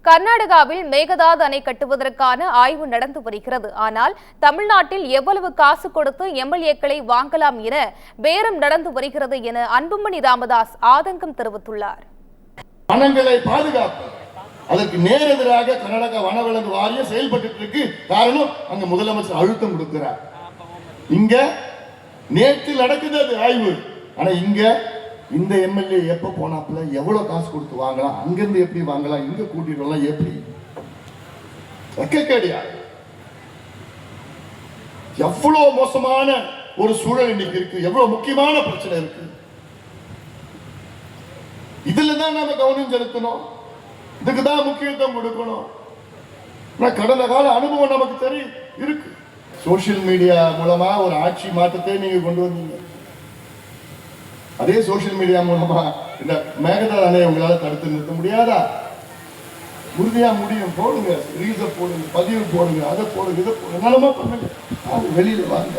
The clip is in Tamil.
கர்நாடகாவில் மேகதாது அணை கட்டுவதற்கான ஆய்வு நடந்து வருகிறது. ஆனால் தமிழ்நாட்டில் எவ்வளவு காசு கொடுத்து எம்எல்ஏக்களை வாங்கலாம் என பேரம் நடந்து வருகிறது என அன்புமணி ராமதாஸ் ஆதங்கம் தெரிவித்துள்ளார். வனங்களை பாதுகாப்பு அதற்கு நேரெதிராக கர்நாடக வனவிலங்கு வாரியம் செயல்பட்டு இருக்கு. காரணம் அங்க முதலமைச்சர் அழுத்தம் கொடுக்கிறார். இங்க நேற்று நடக்குது அது ஆய்வு. ஆனா இங்க இந்த எம்எல்ஏ எப்ப போனாப்புல எவ்வளவு காசு கொடுத்து வாங்கலாம், அங்கிருந்து எப்படி வாங்கலாம், இங்க கூட்டிட்டு வரலாம், எப்படி கிடையாது. எவ்வளவு மோசமான ஒரு சூழல் இன்னைக்கு இருக்கு, எவ்வளவு முக்கியமான பிரச்சனை இருக்கு. இதுலதான் நாம கவனம் செலுத்தணும், இதுக்குதான் முக்கியத்துவம் கொடுக்கணும். கடந்த கால அனுபவம் நமக்கு தெரியும் இருக்கு. சோசியல் மீடியா மூலமா ஒரு ஆட்சி மாற்றத்தை நீங்க கொண்டு வந்தீங்க. அதே சோசியல் மீடியா மூலமா இந்த மேகதாது அணையை உங்களால தடுத்து நிறுத்த முடியாதா? உறுதியா முடியும். போடுங்க, ரீல்ஸை போடுங்க, பதிவு போடுங்க, அதை போடுங்க, இதை போடுங்க, நலமா பண்ணுங்க. வெளியில வாங்க.